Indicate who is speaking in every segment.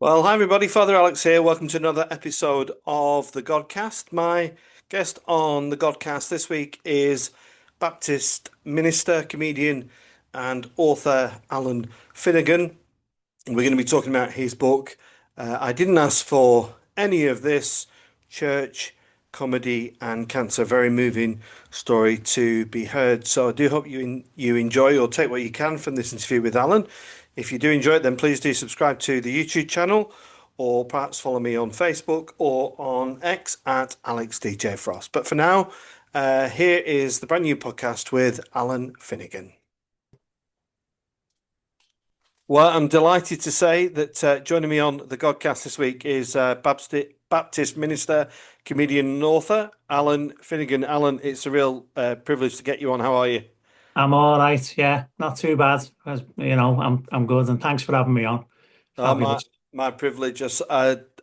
Speaker 1: Well, hi everybody, Father Alex here. Welcome to another episode of the Godcast. My guest on the Godcast this week is Baptist minister, comedian, and author Allan Finnegan. We're going to be talking about his book. I didn't ask for any of this: church, comedy, and cancer. Very moving story to be heard. So I do hope you enjoy or take what you can from this interview with Allan. If you do enjoy it, then please do subscribe to the YouTube channel, or perhaps follow me on Facebook or on X at AlexDJFrost. But for now, here is the brand new podcast with Allan Finnegan. Well, I'm delighted to say that joining me on the Godcast this week is Baptist minister, comedian, and author Allan Finnegan. Allan, it's a real privilege to get you on. How are you?
Speaker 2: I'm all right. Yeah, not too bad. I'm good, and thanks for having me on.
Speaker 1: Oh, my
Speaker 2: Fabulous.
Speaker 1: my privilege.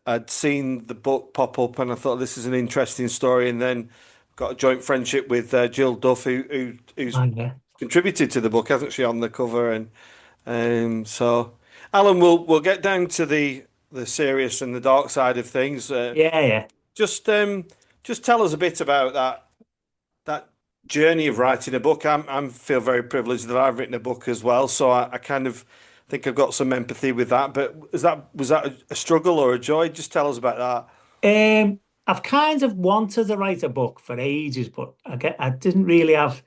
Speaker 1: I'd seen the book pop up, and I thought this is an interesting story. And then got a joint friendship with Jill Duff, who's
Speaker 2: And
Speaker 1: contributed to the book, hasn't she, on the cover? And so, Alan, we'll get down to the serious and the dark side of things.
Speaker 2: yeah.
Speaker 1: Just just tell us a bit about that journey of writing a book. I feel very privileged that I've written a book as well, so I kind of think I've got some empathy with that. But was that a struggle or a joy? Just tell us about that.
Speaker 2: I've kind of wanted to write a book for ages, but I didn't really have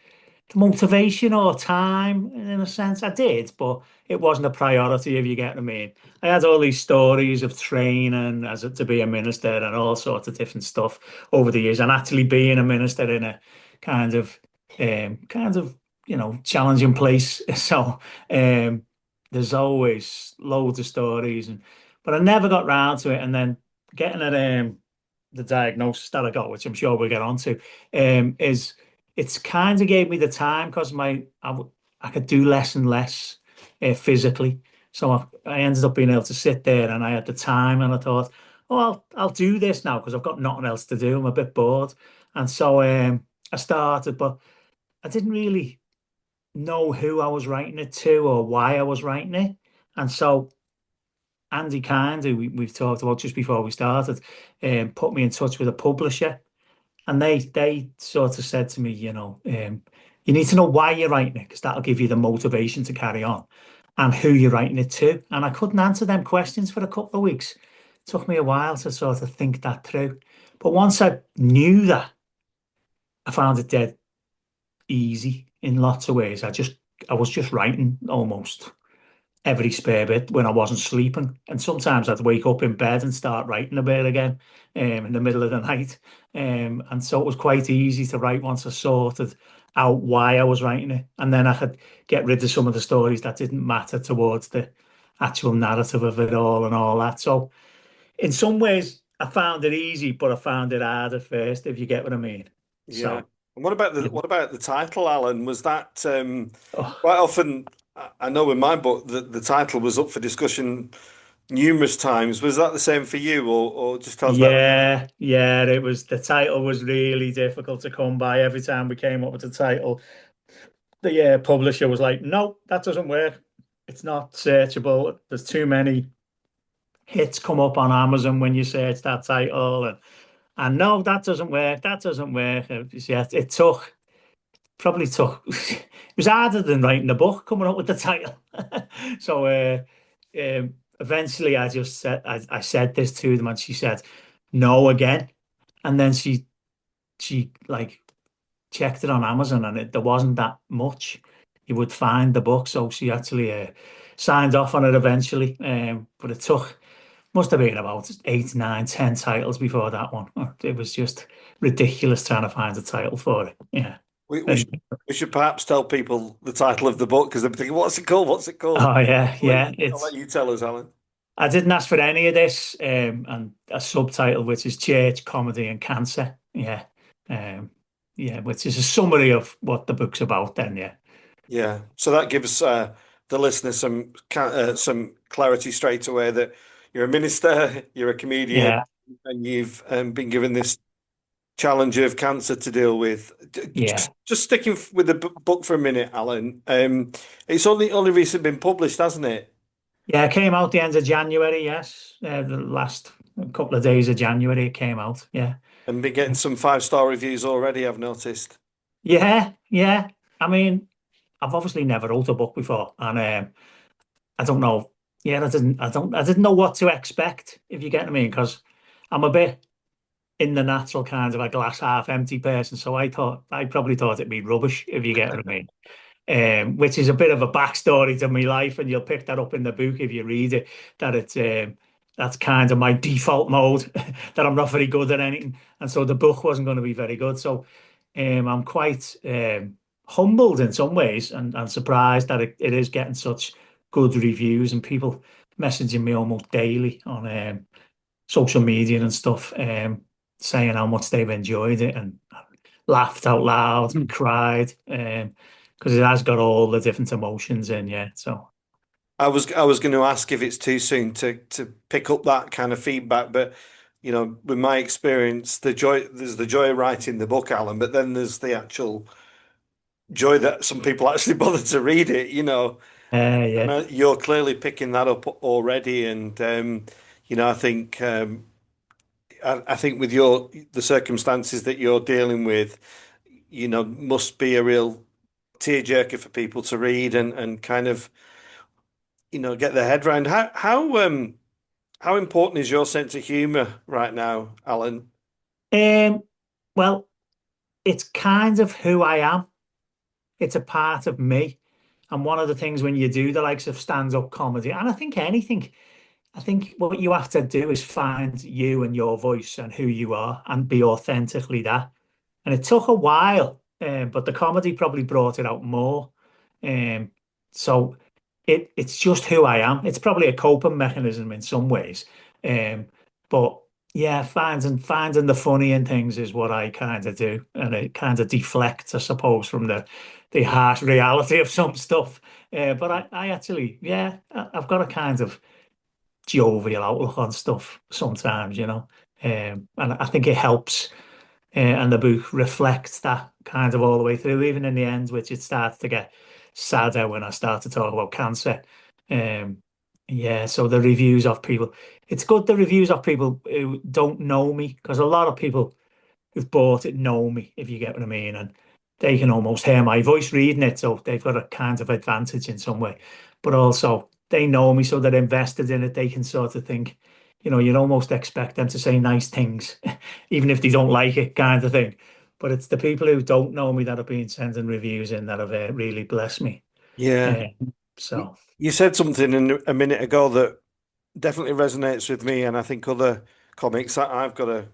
Speaker 2: the motivation or time. In a sense, I did, but it wasn't a priority. If you get what I mean. I had all these stories of training to be a minister and all sorts of different stuff over the years, and actually being a minister in a kind of, kind of, challenging place. So, there's always loads of stories, but I never got round to it. And then getting at the diagnosis that I got, which I'm sure we'll get onto, is it's kind of gave me the time because I could do less and less physically. So I ended up being able to sit there, and I had the time, and I thought, oh, I'll do this now because I've got nothing else to do. I'm a bit bored, and so I started, but I didn't really know who I was writing it to or why I was writing it, and so Andy Kind, who we've talked about just before we started, put me in touch with a publisher, and they sort of said to me, you need to know why you're writing it because that'll give you the motivation to carry on, and who you're writing it to. And I couldn't answer them questions for a couple of weeks. It took me a while to sort of think that through. But once I knew that, I found it dead easy in lots of ways. I was just writing almost every spare bit when I wasn't sleeping. And sometimes I'd wake up in bed and start writing a bit again in the middle of the night. And so it was quite easy to write once I sorted out why I was writing it. And then I could get rid of some of the stories that didn't matter towards the actual narrative of it all and all that. So in some ways, I found it easy, but I found it hard at first, if you get what I mean.
Speaker 1: Yeah.
Speaker 2: So,
Speaker 1: And what about the
Speaker 2: yeah.
Speaker 1: what about the title, Alan? Was that
Speaker 2: Oh,
Speaker 1: quite often? I know in my book that the title was up for discussion numerous times. Was that the same for you, or just tell us about?
Speaker 2: yeah, it was the title was really difficult to come by. Every time we came up with the title, the publisher was like, "No, that doesn't work. It's not searchable. There's too many hits come up on Amazon when you search that title, and no, that doesn't work. That doesn't work." Yeah, it probably took. It was harder than writing the book, coming up with the title. So eventually, I said this to them, and she said no again, and then she like checked it on Amazon, and there wasn't that much you would find the book. So she actually signed off on it eventually. But it took must have been about eight, nine, 10 titles before that one. It was just ridiculous trying to find a title for it. Yeah.
Speaker 1: We, we
Speaker 2: And-
Speaker 1: should we should perhaps tell people the title of the book because they're thinking, "What's it called? What's it called?"
Speaker 2: oh yeah, yeah.
Speaker 1: I'll let you tell us, Alan.
Speaker 2: I didn't ask for any of this, and a subtitle which is Church, Comedy, and Cancer. Yeah. Um, yeah, which is a summary of what the book's about. Then, yeah.
Speaker 1: Yeah. So that gives the listeners some clarity straight away that you're a minister, you're a comedian,
Speaker 2: Yeah,
Speaker 1: and you've been given this challenge of cancer to deal with.
Speaker 2: yeah.
Speaker 1: Just sticking with the book for a minute, Alan. It's only recently been published, hasn't it?
Speaker 2: Yeah, it came out the end of January, yes. The last couple of days of January it came out. Yeah.
Speaker 1: And been getting some five-star reviews already, I've noticed.
Speaker 2: Yeah, yeah. I mean, I've obviously never wrote a book before, and I don't know. Yeah, I didn't know what to expect, if you get what I mean, because I'm a bit in the natural kind of a glass half empty person. So I probably thought it'd be rubbish, if you get what I mean. Which is a bit of a backstory to my life, and you'll pick that up in the book if you read it. That it's that's kind of my default mode, that I'm not very good at anything, and so the book wasn't going to be very good. So I'm quite humbled in some ways, and surprised that it is getting such good reviews and people messaging me almost daily on social media and stuff, saying how much they've enjoyed it and laughed out loud and cried, because it has got all the different emotions in, yeah. So
Speaker 1: I was going to ask if it's too soon to pick up that kind of feedback, but with my experience, there's the joy of writing the book, Alan, but then there's the actual joy that some people actually bother to read it. And
Speaker 2: yeah.
Speaker 1: you're clearly picking that up already, and I think I think with the circumstances that you're dealing with, must be a real tearjerker for people to read and kind of get their head around. How important is your sense of humor right now, Alan?
Speaker 2: Um, well, it's kind of who I am. It's a part of me. And one of the things when you do the likes of stand-up comedy, and I think anything, I think what you have to do is find you and your voice and who you are and be authentically that. And it took a while, but the comedy probably brought it out more. Um, so it's just who I am. It's probably a coping mechanism in some ways. Um, but yeah, finding the funny in things is what I kind of do, and it kind of deflects, I suppose, from the harsh reality of some stuff. But I actually, yeah, I've got a kind of jovial outlook on stuff sometimes, and I think it helps. And the book reflects that kind of all the way through, even in the end, which it starts to get sadder when I start to talk about cancer. Um, yeah, so the reviews of people, it's good the reviews of people who don't know me, because a lot of people who've bought it know me, if you get what I mean, and they can almost hear my voice reading it, so they've got a kind of advantage in some way. But also they know me, so they're invested in it. They can sort of think, you'd almost expect them to say nice things, even if they don't like it, kind of thing. But it's the people who don't know me that have been sending reviews in that have really blessed me.
Speaker 1: Yeah.
Speaker 2: Uh,
Speaker 1: You
Speaker 2: so
Speaker 1: you said something a minute ago that definitely resonates with me, and I think other comics. I've got a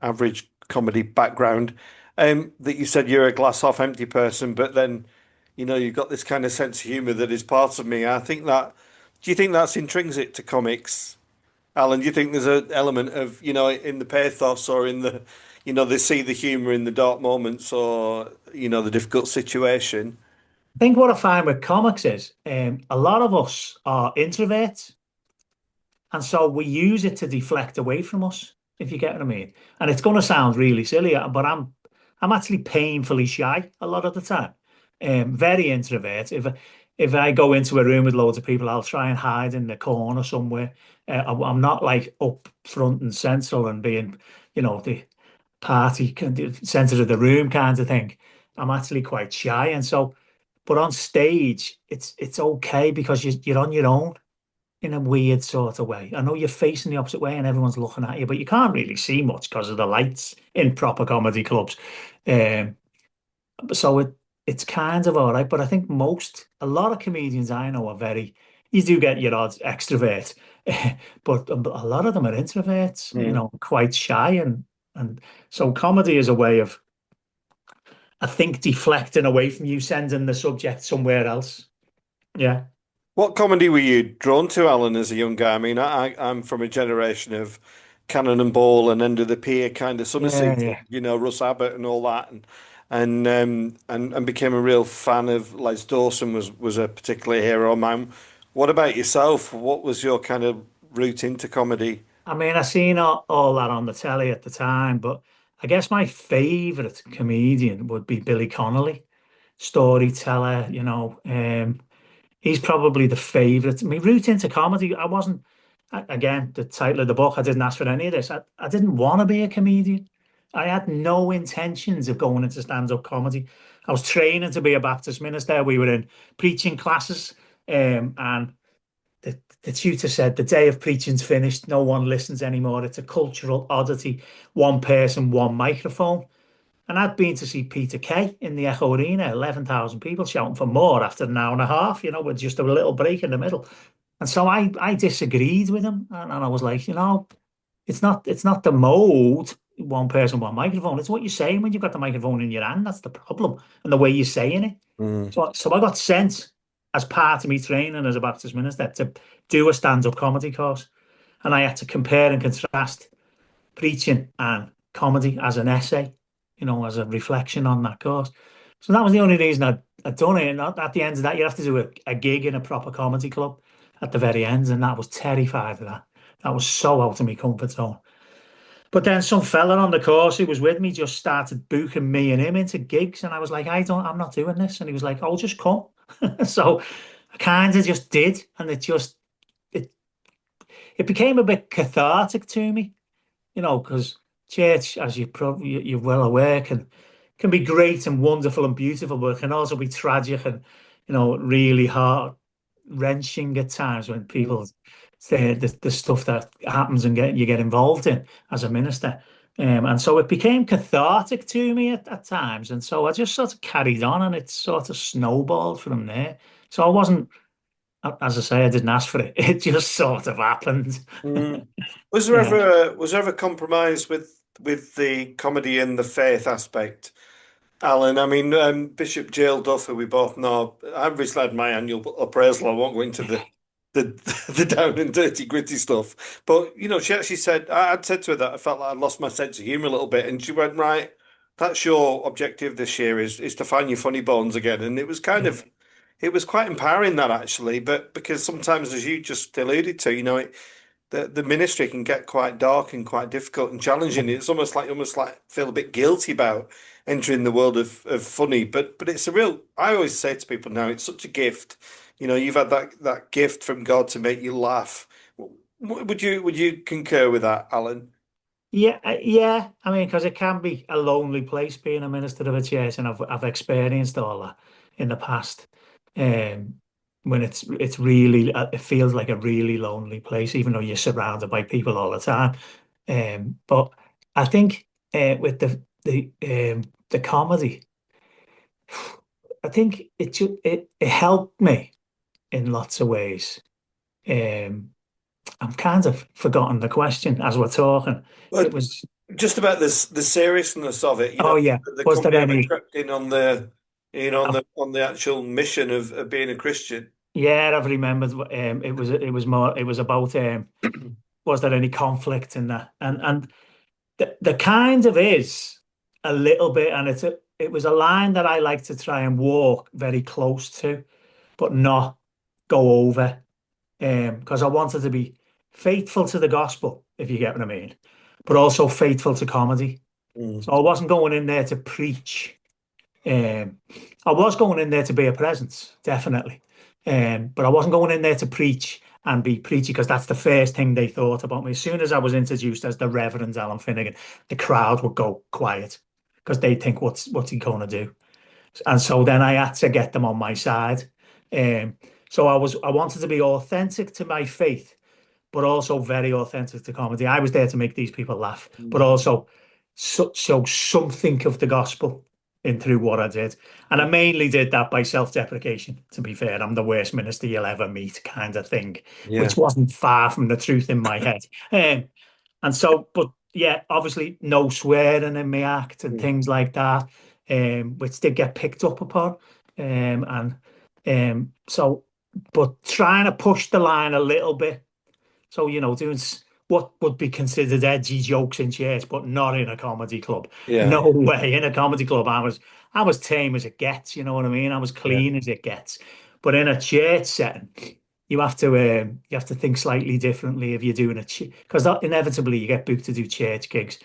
Speaker 1: average comedy background. That you said you're a glass half empty person, but then, you've got this kind of sense of humor that is part of me. I think that. Do you think that's intrinsic to comics, Alan? Do you think there's an element of, in the pathos or in they see the humor in the dark moments or, the difficult situation?
Speaker 2: I think what I find with comics is a lot of us are introverts. And so we use it to deflect away from us, if you get what I mean. And it's going to sound really silly, but I'm actually painfully shy a lot of the time. Very introvert. If I go into a room with loads of people, I'll try and hide in the corner somewhere. I'm not like up front and central and being, the the center of the room kind of thing. I'm actually quite shy, and so, but on stage, it's okay because you're on your own in a weird sort of way. I know you're facing the opposite way and everyone's looking at you, but you can't really see much because of the lights in proper comedy clubs. Um, so it's kind of all right, but I think a lot of comedians I know are you do get your odd extrovert, but a lot of them are introverts, quite shy, and so comedy is a way of, I think, deflecting away from you, sending the subject somewhere else. Yeah.
Speaker 1: What comedy were you drawn to, Alan, as a young guy? I mean, I'm from a generation of Cannon and Ball and End of the Pier kind of summer
Speaker 2: Yeah,
Speaker 1: season,
Speaker 2: yeah.
Speaker 1: Russ Abbott and all that, and became a real fan of Les Dawson was a particular hero of mine. What about yourself? What was your kind of route into comedy?
Speaker 2: I mean, I seen all that on the telly at the time, but I guess my favorite comedian would be Billy Connolly, storyteller. He's probably the favourite. My route into comedy, I wasn't, again, the title of the book, I didn't ask for any of this. I didn't want to be a comedian. I had no intentions of going into stand-up comedy. I was training to be a Baptist minister. We were in preaching classes, and the tutor said, the day of preaching's finished. No one listens anymore. It's a cultural oddity. One person, one microphone. And I'd been to see Peter Kay in the Echo Arena, 11,000 people shouting for more after an hour and a half, with just a little break in the middle. And so I disagreed with him. And I was like, it's not the mode, one person, one microphone. It's what you're saying when you've got the microphone in your hand. That's the problem. And the way you're saying it.
Speaker 1: Mm.
Speaker 2: So I got sent as part of my training as a Baptist minister to do a stand-up comedy course. And I had to compare and contrast preaching and comedy as an essay, as a reflection on that course. So that was the only reason I'd done it. And at the end of that, you have to do a gig in a proper comedy club at the very end. And that was terrified of that. That was so out of my comfort zone. But then some fella on the course who was with me just started booking me and him into gigs. And I was like, I'm not doing this. And he was like, oh, just come. So I kind of just did. And it, it became a bit cathartic to me, because church, as you're well aware, can be great and wonderful and beautiful, but it can also be tragic and really heart wrenching at times when people say the stuff that happens and you get involved in as a minister. And so it became cathartic to me at times. And so I just sort of carried on and it sort of snowballed from there. So I wasn't, as I say, I didn't ask for it. It just sort of happened.
Speaker 1: Mm. Was there
Speaker 2: Yeah.
Speaker 1: ever compromise with the comedy and the faith aspect, Alan? I mean, Bishop Jill Duff, who we both know, I've recently had my annual appraisal. I won't go into the the down and dirty, gritty stuff, but she actually said I'd said to her that I felt like I'd lost my sense of humour a little bit, and she went, right, that's your objective this year is to find your funny bones again, and it was quite empowering that actually, but because sometimes, as you just alluded to, the ministry can get quite dark and quite difficult and challenging. It's almost like feel a bit guilty about entering the world of funny, but it's a real. I always say to people now, it's such a gift. You've had that gift from God to make you laugh. Would you concur with that, Alan?
Speaker 2: Yeah, yeah. I mean, because it can be a lonely place being a minister of a church, and I've experienced all that in the past. When it's really it feels like a really lonely place, even though you're surrounded by people all the time. But I think with the comedy, I think it helped me in lots of ways. Um, I've kind of forgotten the question as we're talking. It
Speaker 1: But
Speaker 2: was.
Speaker 1: just about this the seriousness of it,
Speaker 2: Oh yeah.
Speaker 1: the
Speaker 2: Was there
Speaker 1: company ever
Speaker 2: any?
Speaker 1: crept in on the on
Speaker 2: I've,
Speaker 1: the actual mission of being a Christian.
Speaker 2: yeah, I've remembered. It was about. Was there any conflict in that? And the kind of is a little bit, and it was a line that I like to try and walk very close to, but not go over. Because I wanted to be faithful to the gospel, if you get what I mean, but also faithful to comedy.
Speaker 1: Mm.
Speaker 2: So I wasn't going in there to preach. Um, I was going in there to be a presence, definitely. But I wasn't going in there to preach and be preachy because that's the first thing they thought about me. As soon as I was introduced as the Reverend Allan Finnegan, the crowd would go quiet because they think, what's he going to do? And so then I had to get them on my side. Um, so I wanted to be authentic to my faith, but also very authentic to comedy. I was there to make these people laugh, but
Speaker 1: Mm.
Speaker 2: also show something of the gospel in through what I did. And I mainly did that by self-deprecation, to be fair. I'm the worst minister you'll ever meet, kind of thing,
Speaker 1: Yeah.
Speaker 2: which wasn't far from the truth in my head. And so, but yeah, obviously no swearing in my act and
Speaker 1: Mm.
Speaker 2: things like that, which did get picked up upon. So, but trying to push the line a little bit, so, doing what would be considered edgy jokes in church, but not in a comedy club.
Speaker 1: Yeah.
Speaker 2: No way. In a comedy club, I was tame as it gets, you know what I mean? I was
Speaker 1: Yeah.
Speaker 2: clean as it gets. But in a church setting, you have to think slightly differently if you're doing a because inevitably you get booked to do church gigs,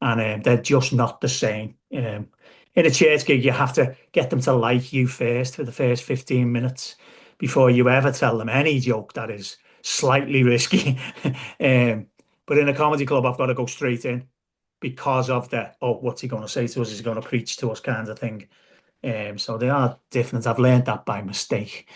Speaker 2: and they're just not the same. In a church gig, you have to get them to like you first for the first 15 minutes before you ever tell them any joke that is slightly risky. But in a comedy club, I've got to go straight in because of the, oh, what's he going to say to us? Is he going to preach to us kind of thing? So they are different. I've learned that by mistake.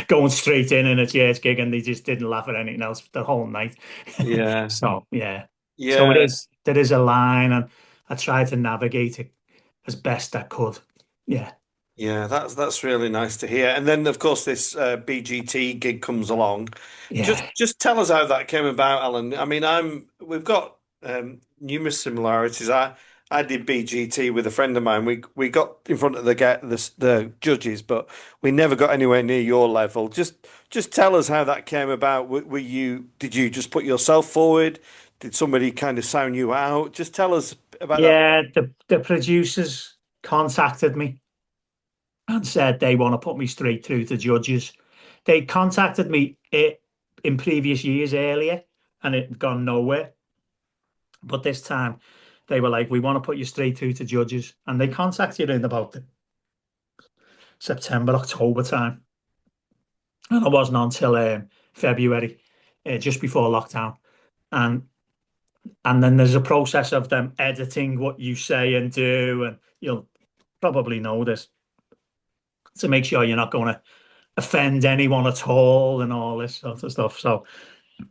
Speaker 2: Going straight in a church gig and they just didn't laugh at anything else the whole night.
Speaker 1: Yeah.
Speaker 2: So yeah. So it
Speaker 1: Yeah.
Speaker 2: is there is a line and I try to navigate it as best I could. Yeah.
Speaker 1: Yeah, that's really nice to hear. And then, of course, this BGT gig comes along.
Speaker 2: Yeah.
Speaker 1: Just tell us how that came about, Alan. I mean, we've got numerous similarities. I did BGT with a friend of mine. We got in front of the judges, but we never got anywhere near your level. Just tell us how that came about. Did you just put yourself forward? Did somebody kind of sound you out? Just tell us about that.
Speaker 2: Yeah, the producers contacted me and said they want to put me straight through to judges. They contacted me in previous years earlier and it had gone nowhere. But this time they were like, we want to put you straight through to judges. And they contacted you in about the September, October time. And it wasn't until February, just before lockdown. And and then there's a process of them editing what you say and do. And you'll probably know this to make sure you're not going to offend anyone at all and all this sort of stuff. So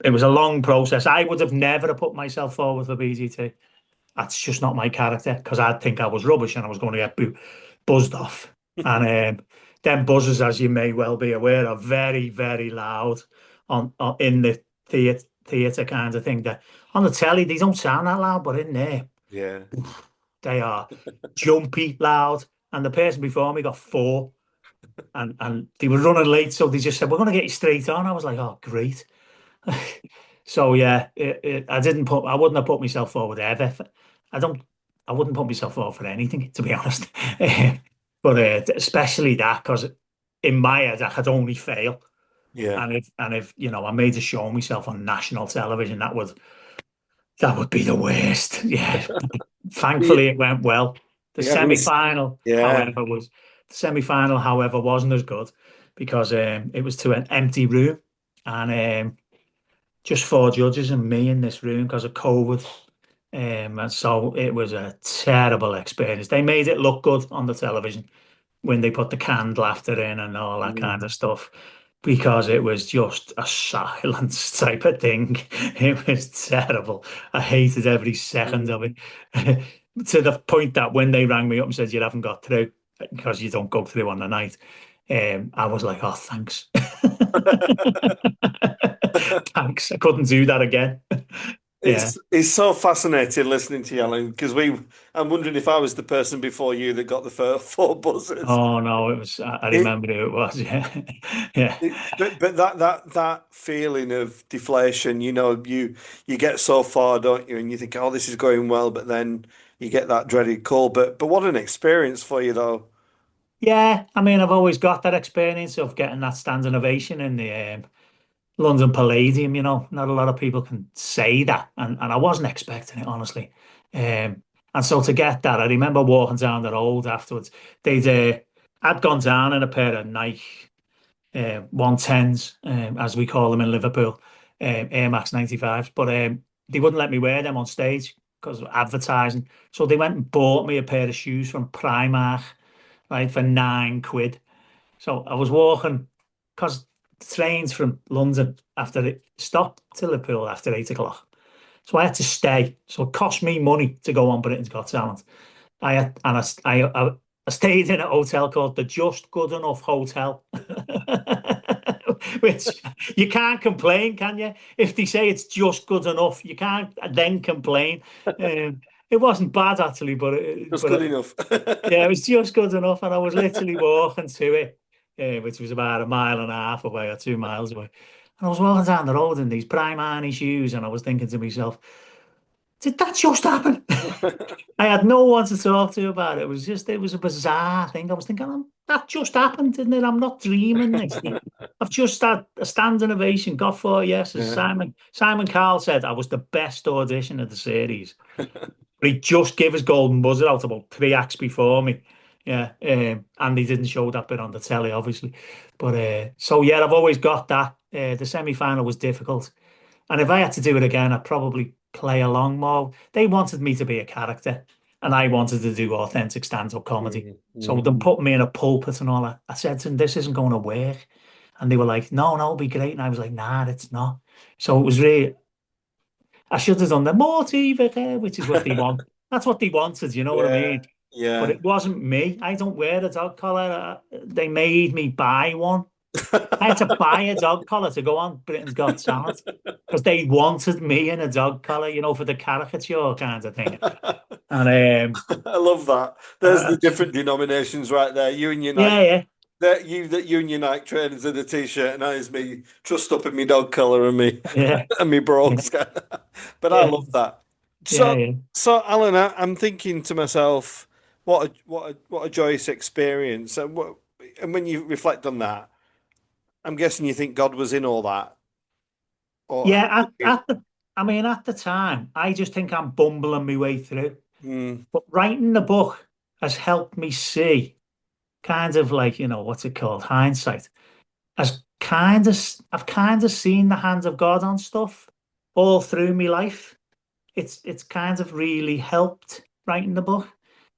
Speaker 2: it was a long process. I would have never have put myself forward for BGT. That's just not my character because I'd think I was rubbish and I was going to get buzzed off. And them buzzers, as you may well be aware, are very, very loud on in the theatre kind of thing. That on the telly they don't sound that loud, but in there
Speaker 1: Yeah.
Speaker 2: they are jumpy loud. And the person before me got four, and they were running late, so they just said, "We're going to get you straight on." I was like, "Oh, great." So yeah, I wouldn't have put myself forward ever. I don't, I wouldn't put myself forward for anything, to be honest. But especially that, because in my head, I could only fail.
Speaker 1: Yeah.
Speaker 2: And if I made a show of myself on national television, that would be the worst. Yeah.
Speaker 1: Yeah.
Speaker 2: Thankfully, it went well. The
Speaker 1: Yeah. It was.
Speaker 2: semi-final,
Speaker 1: Yeah.
Speaker 2: however, was the semi-final, however, wasn't as good because it was to an empty room and just four judges and me in this room because of COVID. And so it was a terrible experience. They made it look good on the television when they put the canned laughter in and all that kind
Speaker 1: Mm.
Speaker 2: of stuff because it was just a silence type of thing. It was terrible. I hated every second of it to the point that when they rang me up and said you haven't got through because you don't go through on the night, I was like, oh, thanks. Thanks. I couldn't do that again. Yeah.
Speaker 1: It's so fascinating listening to you, Alan, because I'm wondering if I was the person before you that got the four buzzers.
Speaker 2: Oh no, it was. I
Speaker 1: It,
Speaker 2: remember who it was. Yeah, yeah,
Speaker 1: but that feeling of deflation, you get so far, don't you? And you think, oh, this is going well, but then you get that dreaded call. But what an experience for you, though.
Speaker 2: yeah. I mean, I've always got that experience of getting that standing ovation in the London Palladium. Not a lot of people can say that, and I wasn't expecting it honestly. And so to get that, I remember walking down the road afterwards. I'd gone down in a pair of Nike 110s, as we call them in Liverpool, Air Max 95s. But they wouldn't let me wear them on stage because of advertising. So they went and bought me a pair of shoes from Primark, right, for £9. So I was walking because the trains from London after it stopped to Liverpool after 8 o'clock. So I had to stay. So it cost me money to go on Britain's Got Talent. I had, and I stayed in a hotel called the Just Good Enough Hotel, which you can't complain, can you? If they say it's just good enough, you can't then complain. It wasn't bad actually,
Speaker 1: Just good enough.
Speaker 2: yeah, it was just good enough, and I was literally walking to it, which was about a mile and a half away or 2 miles away. And I was walking down the road in these Primani shoes, and I was thinking to myself, did that just happen? I had no one to talk to about it. It was a bizarre thing. I was thinking, that just happened, didn't it? I'm not dreaming this. I've just had a standing ovation, got four yeses.
Speaker 1: Yeah.
Speaker 2: Simon Cowell said I was the best audition of the series. But he just gave his golden buzzer out about three acts before me. Yeah. And they didn't show that bit on the telly, obviously. But so yeah, I've always got that. The semi-final was difficult. And if I had to do it again, I'd probably play along more. They wanted me to be a character, and I wanted to do authentic stand-up comedy.
Speaker 1: Mm,
Speaker 2: So
Speaker 1: mm.
Speaker 2: them putting me in a pulpit and all that, I said to them, this isn't going to work. And they were like, no, no, it'll be great. And I was like, nah, it's not. So it was really, I should have done the more TV, which is what they want. That's what they wanted, you know what I
Speaker 1: Yeah,
Speaker 2: mean? But
Speaker 1: yeah.
Speaker 2: it wasn't me. I don't wear a dog collar. They made me buy one. I had to buy a dog collar to go on Britain's Got Talent because they wanted me in a dog collar, for the caricature kind of thing. And
Speaker 1: I love that. There's
Speaker 2: uh,
Speaker 1: the different denominations right there. You and your
Speaker 2: yeah,
Speaker 1: Nike,
Speaker 2: yeah,
Speaker 1: that you and your Nike trainers in a t-shirt, and I is me trussed up in me dog collar and me
Speaker 2: yeah,
Speaker 1: and me
Speaker 2: yeah,
Speaker 1: brogues. But I
Speaker 2: yeah,
Speaker 1: love that.
Speaker 2: yeah,
Speaker 1: So,
Speaker 2: yeah.
Speaker 1: so Alan, I'm thinking to myself, what a joyous experience. And when you reflect on that, I'm guessing you think God was in all that, or
Speaker 2: Yeah, at the time, I just think I'm bumbling my way through.
Speaker 1: mm,
Speaker 2: But writing the book has helped me see kind of like, what's it called? Hindsight. I've kind of seen the hand of God on stuff all through my life. It's kind of really helped writing the book.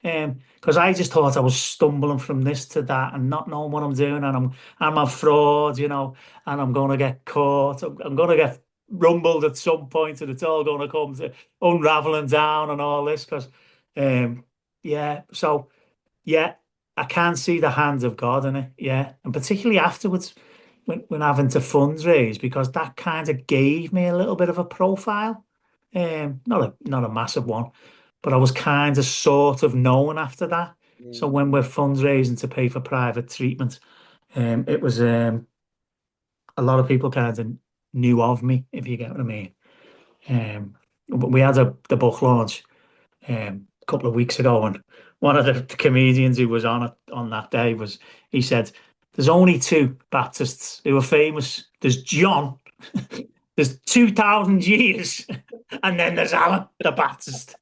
Speaker 2: Because I just thought I was stumbling from this to that and not knowing what I'm doing, and I'm a fraud, and I'm gonna get caught. I'm gonna get rumbled at some point, and it's all gonna come to unraveling down and all this. Because, yeah, so yeah, I can see the hand of God in it. Yeah, and particularly afterwards when having to fundraise, because that kind of gave me a little bit of a profile. Not a massive one, but I was kind of sort of known after that. So
Speaker 1: mm,
Speaker 2: when we're fundraising to pay for private treatment, it was a lot of people kind of knew of me, if you get what I mean. But we had the book launch a couple of weeks ago, and one of the comedians who was on it on that day he said, "There's only two Baptists who are famous. There's John, there's 2,000 years, and then there's Alan the Baptist."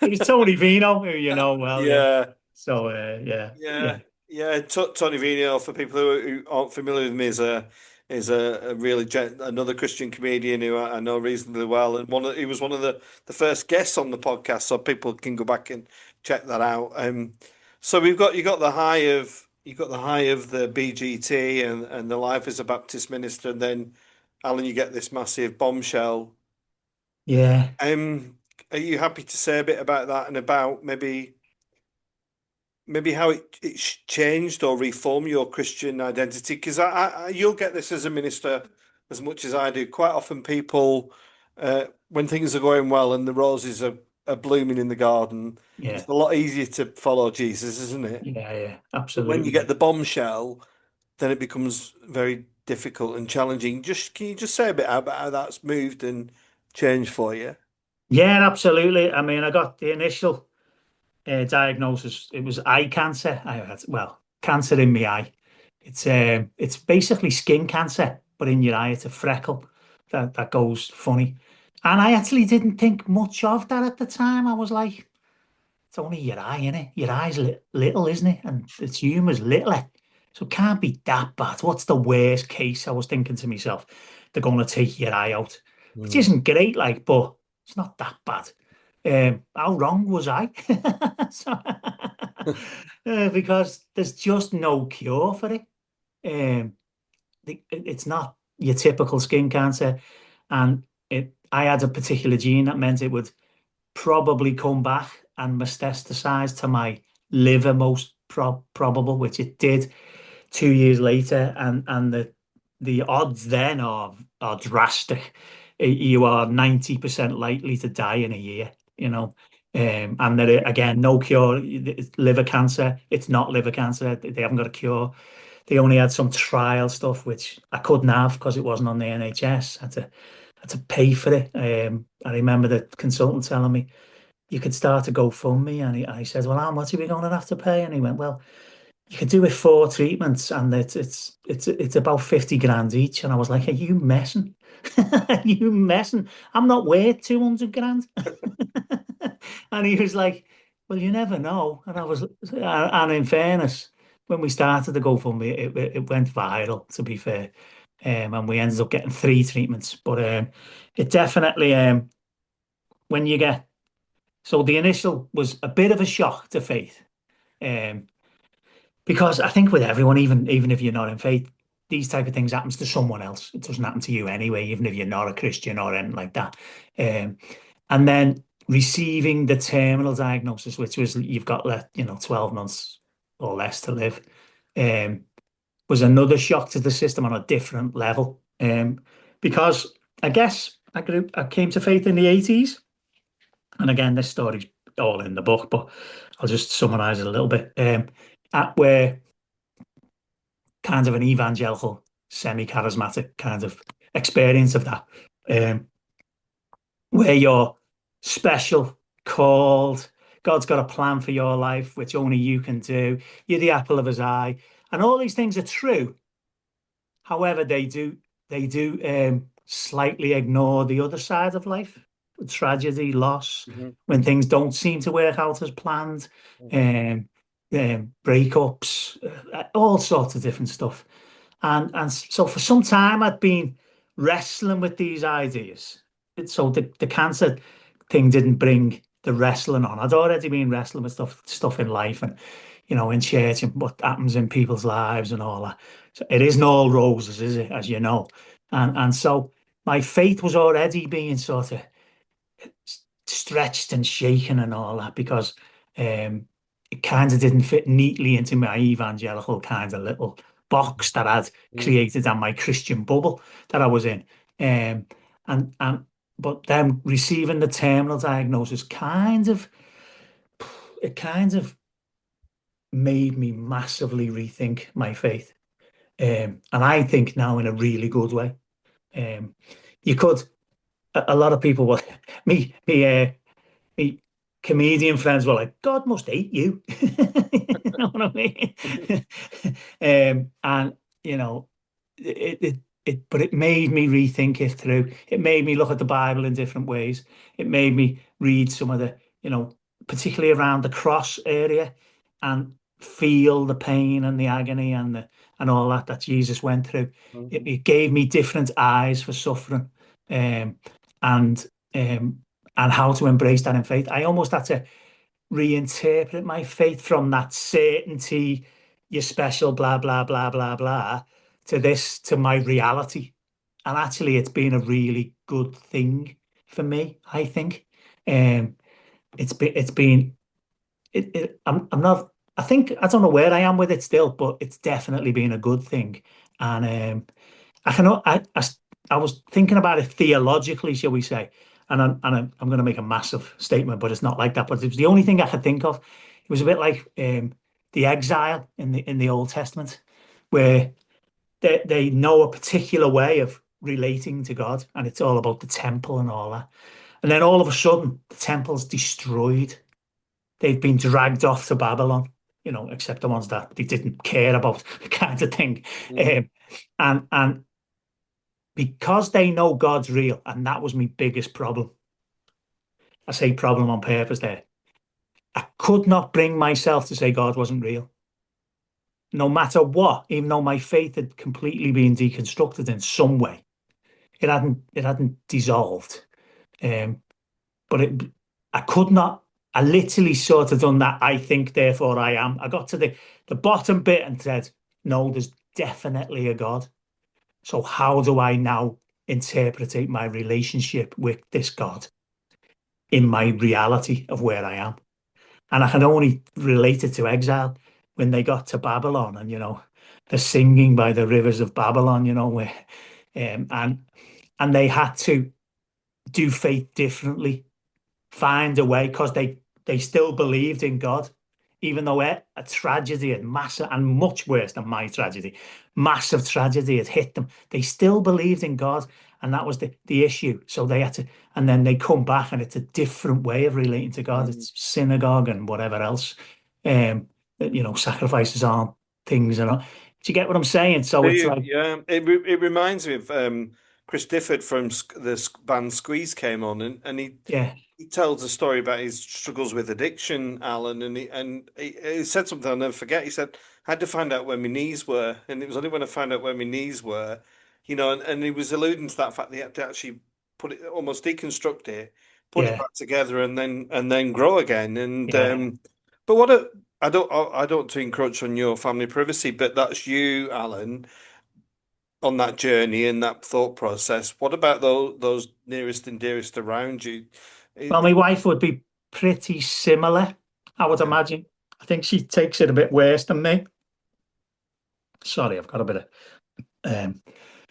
Speaker 2: It was Tony Vino, who you know well, yeah.
Speaker 1: yeah.
Speaker 2: So yeah, yeah,
Speaker 1: Yeah. Tony Vino, for people who aren't familiar with me, is a really another Christian comedian who I know reasonably well, and he was one of the first guests on the podcast, so people can go back and check that out. So you got the high of the BGT and the life as a Baptist minister, and then Alan, you get this massive bombshell.
Speaker 2: yeah,
Speaker 1: Um, are you happy to say a bit about that and about maybe how it's changed or reformed your Christian identity? Because you'll get this as a minister as much as I do. Quite often, people, when things are going well and the roses are blooming in the garden,
Speaker 2: yeah,
Speaker 1: it's a lot easier to follow Jesus, isn't it?
Speaker 2: yeah, yeah,
Speaker 1: But when you
Speaker 2: absolutely.
Speaker 1: get the bombshell, then it becomes very difficult and challenging. Just can you just say a bit about how that's moved and changed for you?
Speaker 2: Yeah, absolutely. I mean, I got the initial diagnosis. It was eye cancer. I had, well, cancer in my eye. It's basically skin cancer, but in your eye. It's a freckle that goes funny. And I actually didn't think much of that at the time. I was like, it's only your eye, innit? Your eye's little, isn't it? And its humour's little. So it can't be that bad. What's the worst case? I was thinking to myself, they're going to take your eye out, which
Speaker 1: Mm.
Speaker 2: isn't great, like, but it's not that bad. How wrong was I? So, because there's just no cure for it. Um, it's not your typical skin cancer, and I had a particular gene that meant it would probably come back and metastasize to my liver, most probable, which it did 2 years later, and the odds then are drastic. You are 90% likely to die in a year, and that again, no cure. It's liver cancer. It's not liver cancer. They haven't got a cure. They only had some trial stuff, which I couldn't have because it wasn't on the NHS. I had to pay for it. I remember the consultant telling me you could start a GoFundMe, and I said, "Well, how much are we going to have to pay?" And he went, "Well, you could do it 4 treatments, and it's about 50 grand each." And I was like, "Are you messing? Are you messing? I'm not worth 200 grand." And he was like, well, you never know. And in fairness, when we started the GoFundMe, it went viral, to be fair. And we ended up getting three treatments. But it definitely, when you get, so the initial was a bit of a shock to faith. Um, because I think with everyone, even if you're not in faith, these type of things happens to someone else. It doesn't happen to you anyway, even if you're not a Christian or anything like that. Um, and then receiving the terminal diagnosis, which was you've got 12 months or less to live, um, was another shock to the system on a different level. Because I guess I came to faith in the 80s. And again, this story's all in the book, but I'll just summarize it a little bit. At where kind of an evangelical, semi-charismatic kind of experience of that, um, where you're special, called, God's got a plan for your life, which only you can do. You're the apple of his eye, and all these things are true. However, they do slightly ignore the other side of life, tragedy, loss,
Speaker 1: Hmm.
Speaker 2: when things don't seem to work out as planned,
Speaker 1: Hmm.
Speaker 2: um, breakups, all sorts of different stuff. And so for some time I'd been wrestling with these ideas. So the cancer thing didn't bring the wrestling on. I'd already been wrestling with stuff in life and in church and what happens in people's lives and all that. So it isn't all roses, is it, as you know? And so my faith was already being sort of stretched and shaken and all that because it kind of didn't fit neatly into my evangelical kind of little box that I'd created and my Christian bubble that I was in. Um, and but then receiving the terminal diagnosis kind of made me massively rethink my faith. And I think now in a really good way. Um, you could a lot of people will me comedian friends were like, God must hate you. You know what I mean? And but it made me rethink it through. It made me look at the Bible in different ways. It made me read some of particularly around the cross area, and feel the pain and the agony and all that Jesus went through. It,
Speaker 1: Hmm.
Speaker 2: it gave me different eyes for suffering, um, and um, and how to embrace that in faith. I almost had to reinterpret my faith from that certainty, you're special, blah, blah, blah, blah, blah, to my reality. And actually, it's been a really good thing for me, I think. Um, I'm not, I think, I don't know where I am with it still, but it's definitely been a good thing. And I can, I was thinking about it theologically, shall we say, and I'm going to make a massive statement, but it's not like that. But it was the only thing I could think of. It was a bit like the exile in the Old Testament, where they know a particular way of relating to God, and it's all about the temple and all that. And then all of a sudden, the temple's destroyed. They've been dragged off to Babylon. Except the ones that they didn't care about, kind of thing.
Speaker 1: Hmm.
Speaker 2: Um, and because they know God's real, and that was my biggest problem. I say problem on purpose there. I could not bring myself to say God wasn't real, no matter what, even though my faith had completely been deconstructed in some way. It hadn't dissolved. Um, but I could not. I literally sort of done that. I think, therefore I am. I got to the bottom bit and said, no, there's definitely a God. So how do I now interpretate my relationship with this God in my reality of where I am? And I can only relate it to exile when they got to Babylon and, the singing by the rivers of Babylon, where, and they had to do faith differently, find a way because they still believed in God, even though a tragedy and massive and much worse than my tragedy, massive tragedy had hit them. They still believed in God, and that was the issue. So they had to, and then they come back, and it's a different way of relating to God.
Speaker 1: Hmm.
Speaker 2: It's synagogue and whatever else. Sacrifices aren't things, and all. Do you get what I'm saying? So it's like,
Speaker 1: Yeah, it reminds me of Chris Difford from band Squeeze came on, and
Speaker 2: Yeah,
Speaker 1: he tells a story about his struggles with addiction, Alan, and he said something I'll never forget. He said, "I had to find out where my knees were, and it was only when I found out where my knees were, and he was alluding to that fact that he had to actually put it, almost deconstruct it, put it
Speaker 2: yeah,
Speaker 1: back together, and then grow again. And
Speaker 2: yeah.
Speaker 1: but I don't want to encroach on your family privacy, but that's you, Alan, on that journey and that thought process. What about those nearest and dearest around you?
Speaker 2: Well, my wife would be pretty similar, I would
Speaker 1: Yeah,
Speaker 2: imagine. I think she takes it a bit worse than me. Sorry, I've got a bit of, um,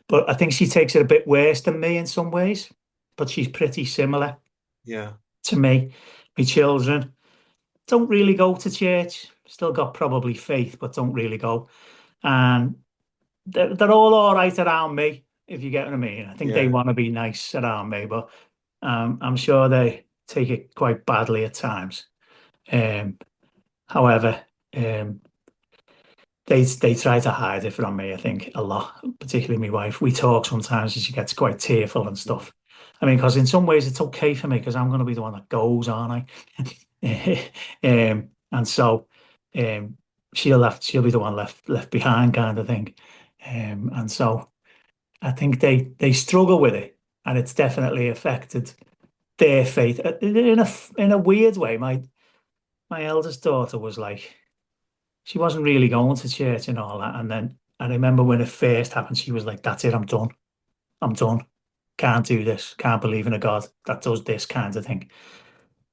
Speaker 2: but I think she takes it a bit worse than me in some ways. But she's pretty similar
Speaker 1: yeah,
Speaker 2: to me. My children don't really go to church. Still got probably faith, but don't really go. And they're all right around me, if you get what I mean. I think they
Speaker 1: yeah,
Speaker 2: want to be nice around me, but I'm sure they take it quite badly at times. Um, However, um, they try to hide it from me, I think, a lot, particularly my wife. We talk sometimes and she gets quite tearful and stuff. I mean, because in some ways it's okay for me because I'm going to be the one that goes, aren't I? And so um, she'll be the one left behind kind of thing. And so I think they struggle with it, and it's definitely affected their faith in a weird way. My eldest daughter was like, she wasn't really going to church and all that. And then I remember when it first happened, she was like, "That's it, I'm done. I'm done. Can't do this. Can't believe in a God that does this kind of thing."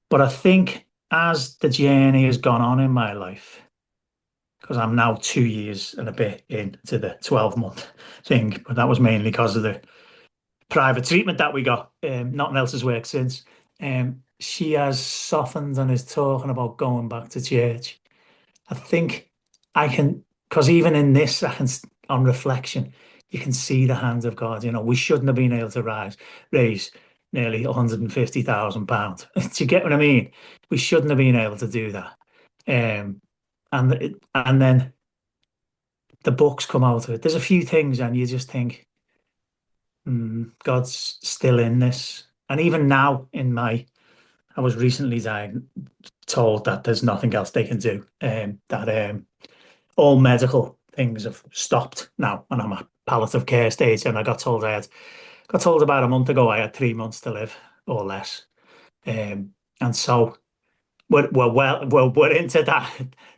Speaker 2: But I think as the journey has gone on in my life, because I'm now 2 years and a bit into the 12-month thing, but that was mainly because of the private treatment that we got. Nothing else has worked since. She has softened and is talking about going back to church. I think I can, because even in this, on reflection, you can see the hands of God. We shouldn't have been able to raise nearly £150,000. Do you get what I mean? We shouldn't have been able to do that. Um, and then the books come out of it. There's a few things, and you just think, God's still in this. And even now, I was recently told that there's nothing else they can do. That all medical things have stopped now, and I'm at palliative care stage. And I got told about a month ago I had 3 months to live or less. And so we're into that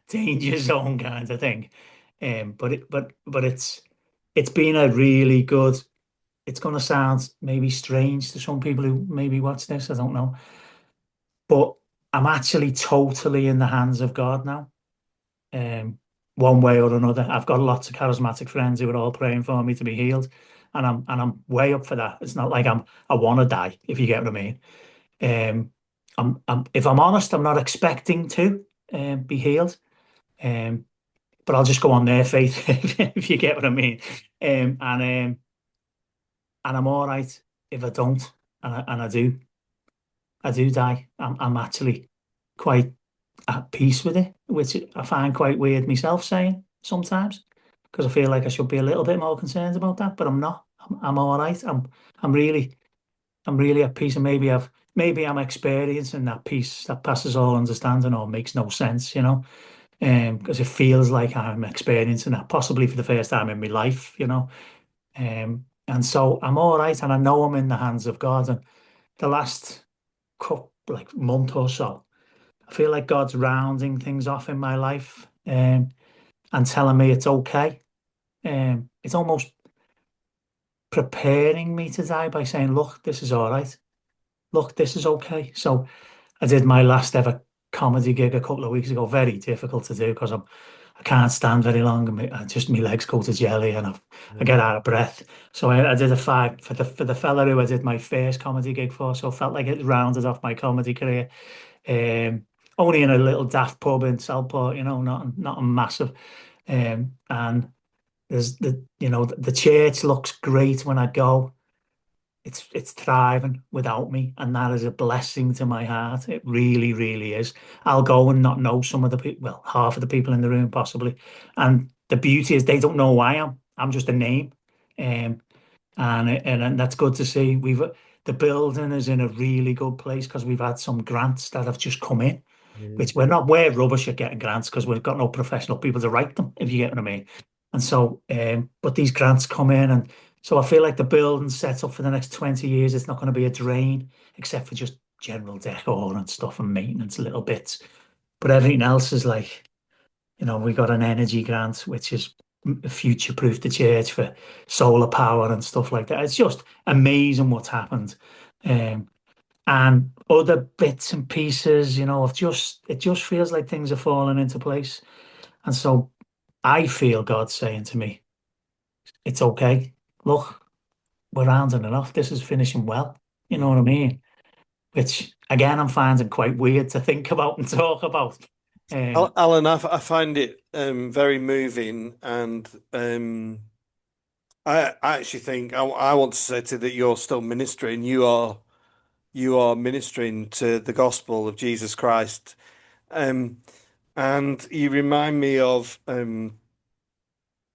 Speaker 2: danger zone kind of thing. But it's been a really good. It's going to sound maybe strange to some people who maybe watch this. I don't know, but I'm actually totally in the hands of God now. um, One way or another. I've got lots of charismatic friends who are all praying for me to be healed, and I'm way up for that. It's not like I want to die, if you get what I mean. If I'm honest, I'm not expecting to be healed, um, but I'll just go on their faith, if you get what I mean. And I'm all right if I don't, and I do die. I'm actually quite at peace with it, which I find quite weird myself saying sometimes, because I feel like I should be a little bit more concerned about that, but I'm not. I'm all right. I'm really I'm really at peace, and maybe I'm experiencing that peace that passes all understanding or makes no sense, because it feels like I'm experiencing that possibly for the first time in my life. And so I'm all right, and I know I'm in the hands of God. And the last like month or so, I feel like God's rounding things off in my life, and telling me it's okay. It's almost preparing me to die by saying, "Look, this is all right. Look, this is okay." So I did my last ever comedy gig a couple of weeks ago. Very difficult to do because I can't stand very long, and my legs go to jelly, and I
Speaker 1: yeah.
Speaker 2: get out of breath. So I did a five for the fella who I did my first comedy gig for. So it felt like it rounded off my comedy career. Um, Only in a little daft pub in Southport, not a massive. And there's the church looks great when I go. It's thriving without me, and that is a blessing to my heart. It really, really is. I'll go and not know some of the people, well, half of the people in the room possibly. And the beauty is they don't know who I am. I'm just a name. Um, and that's good to see. The building is in a really good place because we've had some grants that have just come in,
Speaker 1: Mm.
Speaker 2: which we're rubbish at getting grants because we've got no professional people to write them, if you get what I mean. And so, but these grants come in, and so I feel like the building's set up for the next 20 years. It's not going to be a drain, except for just general decor and stuff and maintenance, little bits. But everything else is like, we got an energy grant, which is future-proof the church for solar power and stuff like that. It's just amazing what's happened. Um, and other bits and pieces, it just feels like things are falling into place. And so I feel God saying to me, it's okay. Look, we're rounding it off. This is finishing well. You know
Speaker 1: Mm.
Speaker 2: what I mean? Which again, I'm finding quite weird to think about and talk about. Um,
Speaker 1: Alan, I find it very moving, and I actually think I want to say to you that you're still ministering. You are ministering to the gospel of Jesus Christ, um, and you remind me of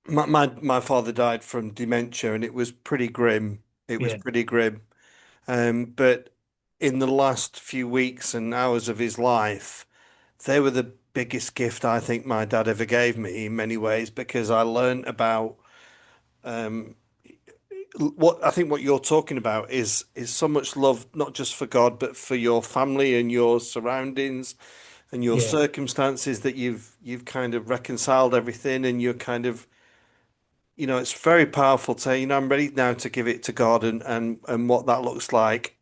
Speaker 1: my father died from dementia, and it was pretty grim. It was
Speaker 2: yeah,
Speaker 1: pretty grim. But in the last few weeks and hours of his life, they were the biggest gift I think my dad ever gave me in many ways because I learned about um, what you're talking about is so much love, not just for God, but for your family and your surroundings and your
Speaker 2: yeah,
Speaker 1: circumstances that you've kind of reconciled everything and you're kind of it's very powerful to say, I'm ready now to give it to God and what that looks like.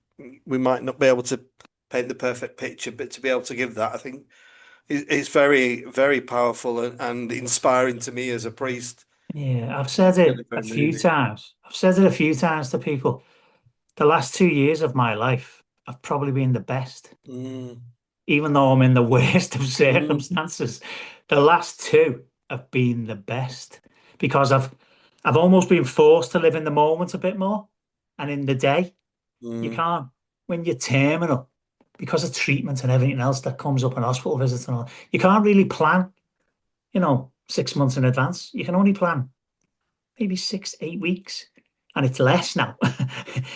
Speaker 1: We might not be able to paint the perfect picture, but to be able to give that, I think it's very, very powerful and inspiring to me as a priest.
Speaker 2: yeah. I've said it
Speaker 1: Very, very
Speaker 2: a few
Speaker 1: moving.
Speaker 2: times. I've said it a few times to people. The last 2 years of my life have probably been the best,
Speaker 1: Mm,
Speaker 2: even though I'm in the worst of
Speaker 1: mm,
Speaker 2: circumstances. The last two have been the best because I've almost been forced to live in the moment a bit more and in the day. You
Speaker 1: mm,
Speaker 2: can't when you're terminal because of treatment and everything else that comes up in hospital visits and all. You can't really plan, 6 months in advance. You can only plan maybe 6, 8 weeks, and it's less now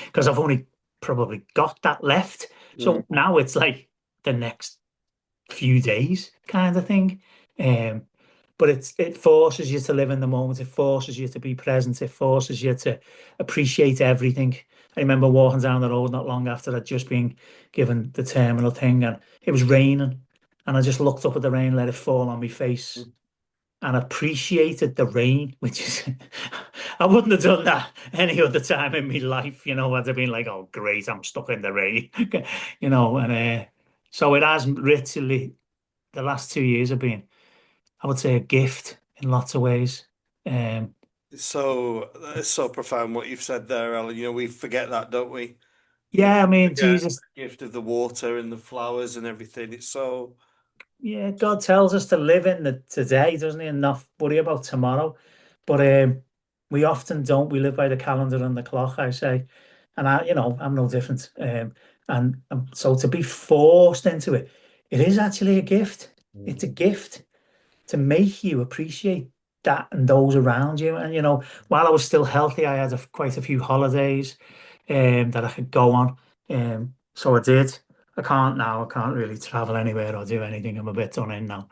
Speaker 2: because I've only probably got that left.
Speaker 1: mm.
Speaker 2: So now it's like the next few days kind of thing. Um, but it forces you to live in the moment. It forces you to be present. It forces you to appreciate everything. I remember walking down the road not long after I'd just been given the terminal thing, and it was raining, and I just looked up at the rain, let it fall on my face, and appreciated the rain, which is I wouldn't have done that any other time in my life. I'd have been like, "Oh, great, I'm stuck in the rain," and so it has literally the last 2 years have been, I would say, a gift in lots of ways. Um,
Speaker 1: It's so profound what you've said there, Alan. We forget that, don't we?
Speaker 2: yeah, I mean,
Speaker 1: Forget
Speaker 2: Jesus,
Speaker 1: the gift of the water and the flowers and everything. It's so.
Speaker 2: yeah, God tells us to live in the today, doesn't he, and not worry about tomorrow. But we often don't. We live by the calendar and the clock, I say, and I'm no different. And so to be forced into it, it is actually a gift. It's a gift to make you appreciate that and those around you. And while I was still healthy, I had quite a few holidays that I could go on. So I did. I can't now. I can't really travel anywhere or do anything. I'm a bit done in now.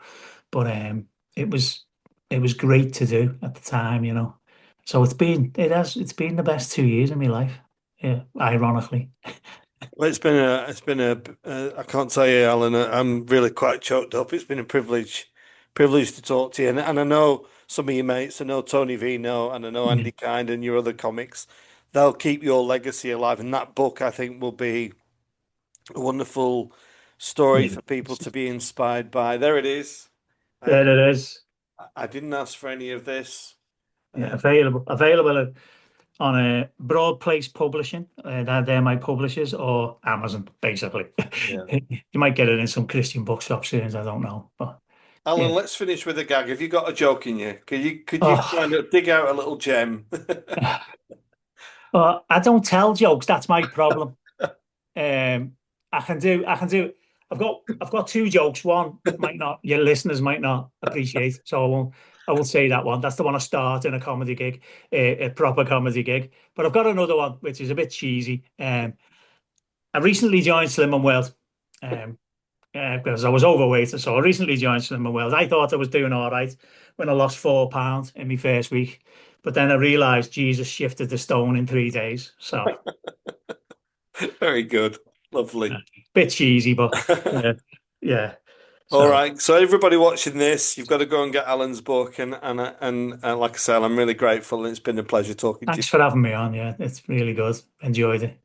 Speaker 2: But it was it was great to do at the time. So it's been the best 2 years of my life. Yeah, ironically.
Speaker 1: Well, I can't tell you, Alan, I'm really quite choked up. It's been a privilege to talk to you. And I know some of your mates, I know Tony Vino and I know
Speaker 2: Yeah,
Speaker 1: Andy Kind and your other comics. They'll keep your legacy alive. And that book, I think, will be a wonderful story
Speaker 2: yeah.
Speaker 1: for people to be inspired by. There it is.
Speaker 2: There
Speaker 1: Um,
Speaker 2: it is.
Speaker 1: I didn't ask for any of this.
Speaker 2: Yeah,
Speaker 1: Uh,
Speaker 2: available on a Broad Place Publishing. They're my publishers, or Amazon, basically.
Speaker 1: yeah.
Speaker 2: You might get it in some Christian bookshop soon. I don't know, but
Speaker 1: Alan,
Speaker 2: yeah.
Speaker 1: let's finish with a gag. Have you got a joke in you? Could you kind
Speaker 2: Oh,
Speaker 1: of dig out a little gem?
Speaker 2: well, I don't tell jokes. That's my problem. Um, I can do. I've got two jokes. One might not, your listeners might not appreciate, so I won't. I will say that one. That's the one I start in a comedy gig, a proper comedy gig. But I've got another one which is a bit cheesy. I recently joined Slim and Well, um, because I was overweight, so I recently joined Slim and Well. I thought I was doing all right when I lost £4 in my first week, but then I realised Jesus shifted the stone in 3 days. So
Speaker 1: Very good. Lovely.
Speaker 2: bit cheesy, but yeah, yeah.
Speaker 1: All
Speaker 2: So
Speaker 1: right. So everybody watching this, you've got to go and get Alan's book, and like I said, I'm really grateful, and it's been a pleasure talking to
Speaker 2: thanks
Speaker 1: you.
Speaker 2: for having me on. Yeah, it's really good. Enjoyed it.